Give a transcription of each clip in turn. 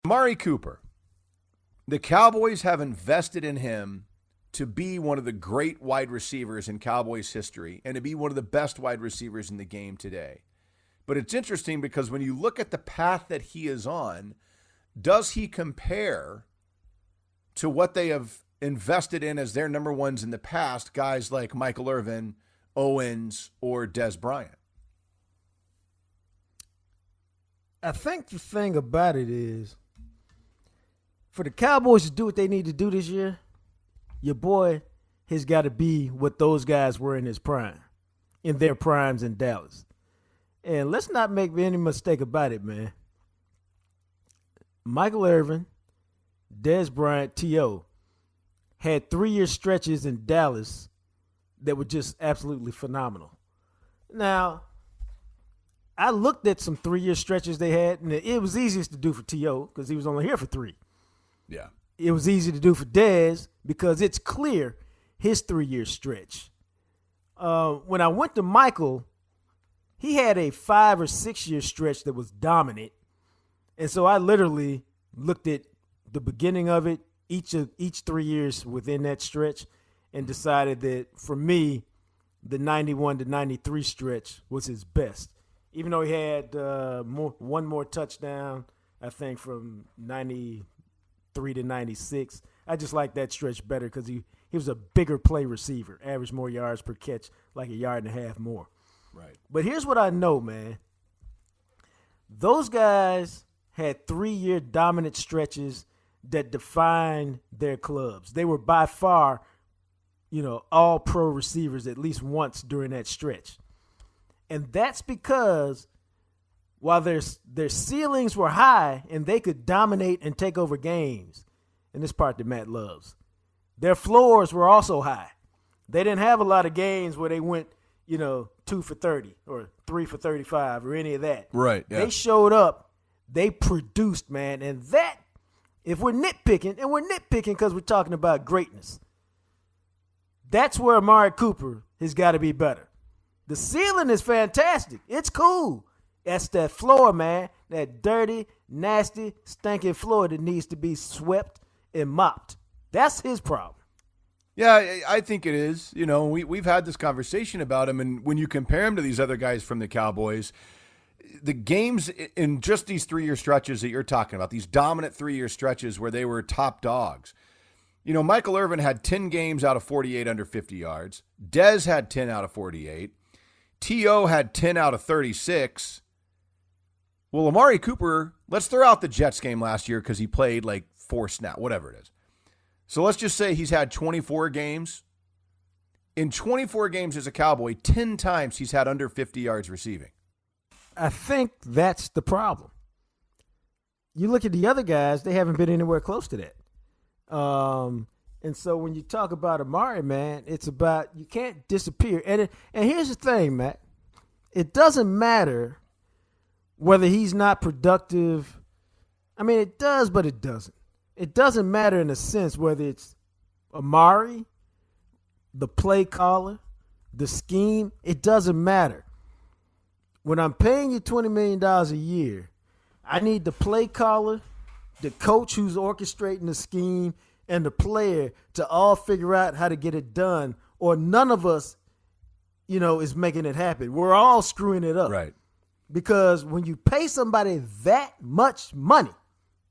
Amari Cooper, the Cowboys have invested in him to be one of the great wide receivers in Cowboys history and to be one of the best wide receivers in the game today. But it's interesting because when you look at the path that he is on, does he compare to what they have invested in as their number ones in the past, guys like Michael Irvin, Owens, or Des Bryant? I think the thing about it is, for the Cowboys to do what they need to do this year, your boy has got to be what those guys were in his prime, in their primes in Dallas. And let's not make any mistake about it, man. Michael Irvin, Des Bryant, T.O. had 3-year stretches in Dallas that were just absolutely phenomenal. Now, I looked at some 3-year stretches they had, and it was easiest to do for T.O. because he was only here for 3. Yeah. It was easy to do for Dez because it's clear his 3-year stretch. When I went to Michael, he had a 5 or 6 year stretch that was dominant. And so I literally looked at the beginning of it, each 3 years within that stretch, and decided that for me, the 91 to 93 stretch was his best. Even though he had one more touchdown, I think, from 93 to 96. I just like that stretch better because he was a bigger play receiver, averaged more yards per catch, like 1.5 yards more. Right. But here's what I know, man. Those guys had 3-year dominant stretches that defined their clubs. They were by far, all pro receivers at least once during that stretch. And that's because while their ceilings were high and they could dominate and take over games, and this part that Matt loves, their floors were also high. They didn't have a lot of games where they went, 2 for 30 or 3 for 35 or any of that. Right. Yeah. They showed up. They produced, man. And that, if we're nitpicking, and we're nitpicking because we're talking about greatness, that's where Amari Cooper has got to be better. The ceiling is fantastic. It's cool. That's that floor, man. That dirty, nasty, stinking floor that needs to be swept and mopped. That's his problem. Yeah, I think it is. We've had this conversation about him, and when you compare him to these other guys from the Cowboys, the games in just these 3-year stretches that you're talking about, these dominant 3-year stretches where they were top dogs. Michael Irvin had 10 games out of 48 under 50 yards. Dez had 10 out of 48. T.O. had 10 out of 36. Well, Amari Cooper, let's throw out the Jets game last year because he played like 4 snaps, whatever it is. So let's just say he's had 24 games. In 24 games as a Cowboy, 10 times he's had under 50 yards receiving. I think that's the problem. You look at the other guys, they haven't been anywhere close to that. And so when you talk about Amari, man, it's about you can't disappear. And here's the thing, Matt. It doesn't matter whether he's not productive. I mean, it does, but it doesn't. It doesn't matter in a sense whether it's Amari, the play caller, the scheme. It doesn't matter. When I'm paying you $20 million a year, I need the play caller, the coach who's orchestrating the scheme, and the player to all figure out how to get it done, or none of us, is making it happen. We're all screwing it up. Right. Because when you pay somebody that much money,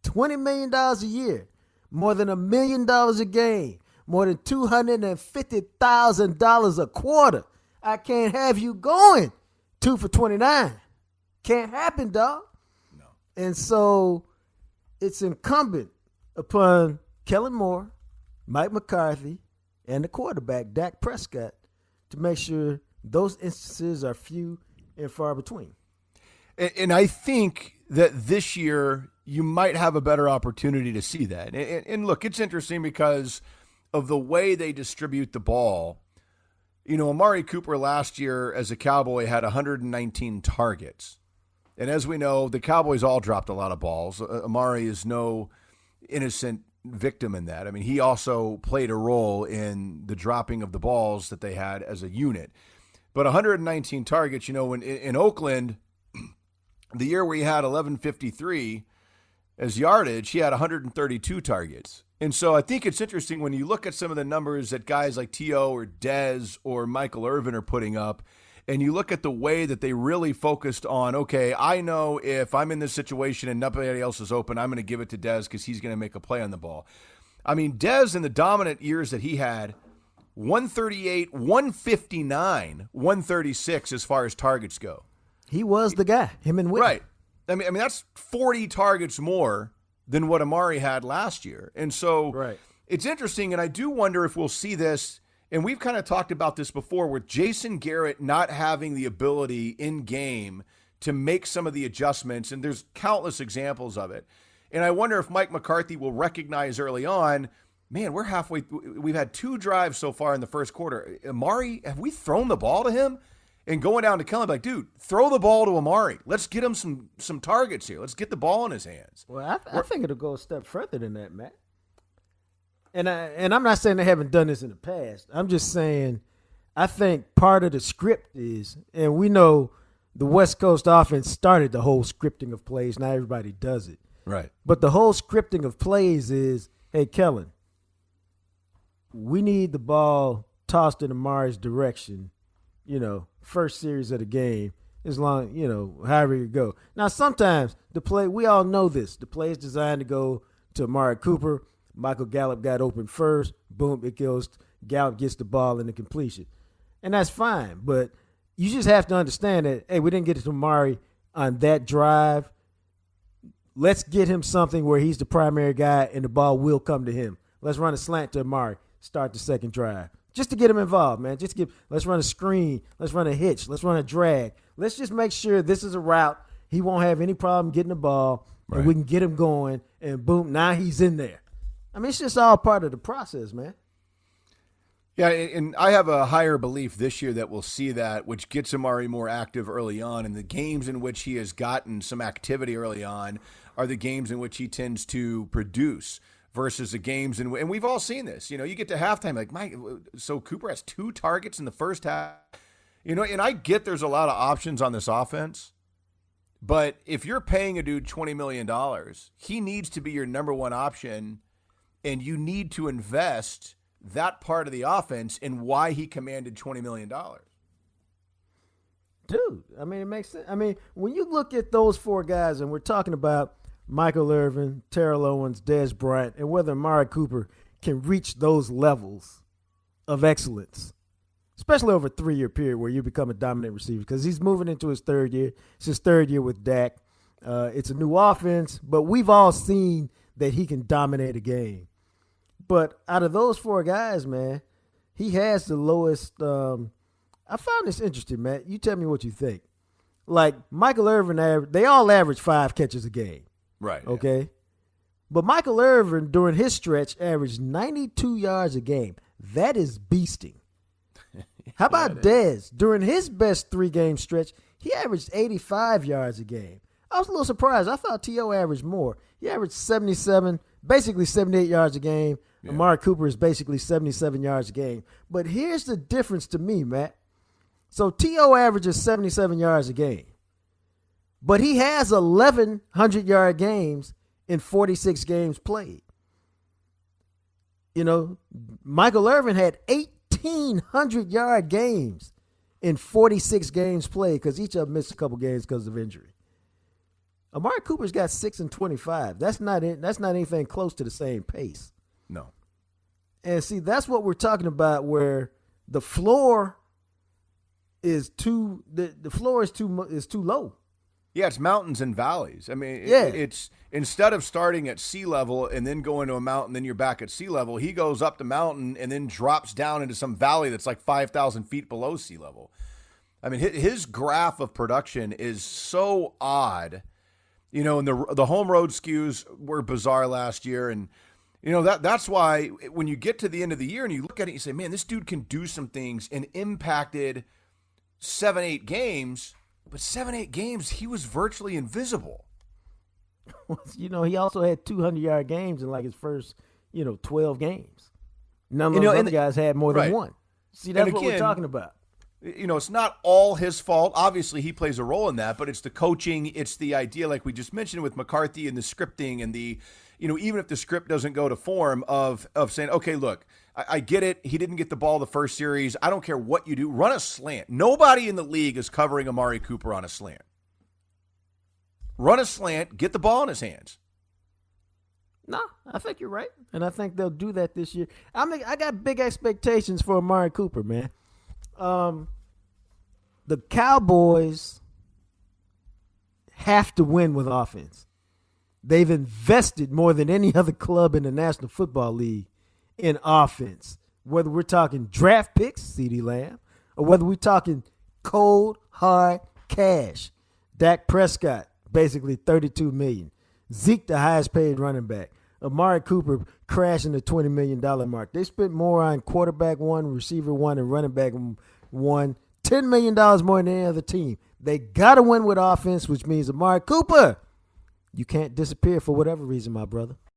$20 million a year, more than $1 million a game, more than $250,000 a quarter, I can't have you going 2 for 29. Can't happen, dog. No. And so it's incumbent upon Kellen Moore, Mike McCarthy, and the quarterback, Dak Prescott, to make sure those instances are few and far between. And I think that this year you might have a better opportunity to see that. And look, it's interesting because of the way they distribute the ball. Amari Cooper last year as a Cowboy had 119 targets. And as we know, the Cowboys all dropped a lot of balls. Amari is no innocent victim in that. I mean, he also played a role in the dropping of the balls that they had as a unit. But 119 targets, in Oakland, the year where he had 1153, as yardage, he had 132 targets. And so I think it's interesting when you look at some of the numbers that guys like T.O. or Dez or Michael Irvin are putting up, and you look at the way that they really focused on, okay, I know if I'm in this situation and nobody else is open, I'm going to give it to Dez because he's going to make a play on the ball. I mean, Dez in the dominant years that he had, 138, 159, 136 as far as targets go. He was the guy, him and Whitney. Right. I mean that's 40 targets more than what Amari had last year. And so It's interesting, and I do wonder if we'll see this, and we've kind of talked about this before, with Jason Garrett not having the ability in game to make some of the adjustments, and there's countless examples of it. And I wonder if Mike McCarthy will recognize early on, man, we're halfway. We've had 2 drives so far in the first quarter. Amari, have we thrown the ball to him? And going down to Kellen, like, dude, throw the ball to Amari. Let's get him some targets here. Let's get the ball in his hands. Well, I think it'll go a step further than that, Matt. And I'm not saying they haven't done this in the past. I'm just saying I think part of the script is, and we know the West Coast offense started the whole scripting of plays. Not everybody does it. Right. But the whole scripting of plays is, hey, Kellen, we need the ball tossed in Amari's direction, first series of the game, as long, however you go. Now, sometimes the play, we all know this. The play is designed to go to Amari Cooper. Michael Gallup got open first. Boom, it goes. Gallup gets the ball in the completion. And that's fine. But you just have to understand that, hey, we didn't get it to Amari on that drive. Let's get him something where he's the primary guy and the ball will come to him. Let's run a slant to Amari. Start the second drive. Just to get him involved, man. Let's run a screen. Let's run a hitch. Let's run a drag. Let's just make sure this is a route. He won't have any problem getting the ball, and we can get him going, and boom, now he's in there. I mean, it's just all part of the process, man. Yeah, and I have a higher belief this year that we'll see that, which gets Amari more active early on, and the games in which he has gotten some activity early on are the games in which he tends to produce. Versus the games, and we've all seen this. You get to halftime, like, Mike, so Cooper has 2 targets in the first half. And I get there's a lot of options on this offense, but if you're paying a dude $20 million, he needs to be your number one option, and you need to invest that part of the offense in why he commanded $20 million. Dude, I mean, it makes sense. I mean, when you look at those 4 guys, and we're talking about Michael Irvin, Terrell Owens, Dez Bryant, and whether Amari Cooper can reach those levels of excellence, especially over a 3-year period where you become a dominant receiver, because he's moving into his 3rd year. It's his 3rd year with Dak. It's a new offense, but we've all seen that he can dominate a game. But out of those 4 guys, man, he has the lowest. I found this interesting, Matt. You tell me what you think. Like Michael Irvin, they all average 5 catches a game. Right. Okay. Yeah. But Michael Irvin, during his stretch, averaged 92 yards a game. That is beasting. How about Dez? During his best 3-game stretch, he averaged 85 yards a game. I was a little surprised. I thought T.O. averaged more. He averaged 77, basically 78 yards a game. Yeah. Amari Cooper is basically 77 yards a game. But here's the difference to me, Matt. So T.O. averages 77 yards a game. But he has 1,100-yard games in 46 games played. Michael Irvin had 1,800-yard games in 46 games played because each of them missed a couple games because of injury. Amari Cooper's got 6 and 25. That's not anything close to the same pace. No. And see, that's what we're talking about, where the floor is too low. Yeah, it's mountains and valleys. I mean, it's instead of starting at sea level and then going to a mountain, then you're back at sea level, he goes up the mountain and then drops down into some valley that's like 5,000 feet below sea level. I mean, his graph of production is so odd. And the home road skews were bizarre last year. And, that's why when you get to the end of the year and you look at it, you say, man, this dude can do some things and impacted 7-8 games. But 7-8 games, he was virtually invisible. He also had 200-yard games in like his first, 12 games. None of those other guys had more than one. See, that's what we're talking about. It's not all his fault. Obviously, he plays a role in that, but it's the coaching. It's the idea, like we just mentioned with McCarthy and the scripting and the, even if the script doesn't go to form of saying, okay, look, I get it. He didn't get the ball the first series. I don't care what you do. Run a slant. Nobody in the league is covering Amari Cooper on a slant. Run a slant. Get the ball in his hands. No, I think you're right, and I think they'll do that this year. I got big expectations for Amari Cooper, man. The Cowboys have to win with offense. They've invested more than any other club in the National Football League in offense. Whether we're talking draft picks, CeeDee Lamb, or whether we're talking cold, hard cash. Dak Prescott, basically $32 million. Zeke, the highest paid running back. Amari Cooper crashing the $20 million mark. They spent more on quarterback one, receiver one, and running back one. $10 million more than any other team. They got to win with offense, which means Amari Cooper, you can't disappear for whatever reason, my brother.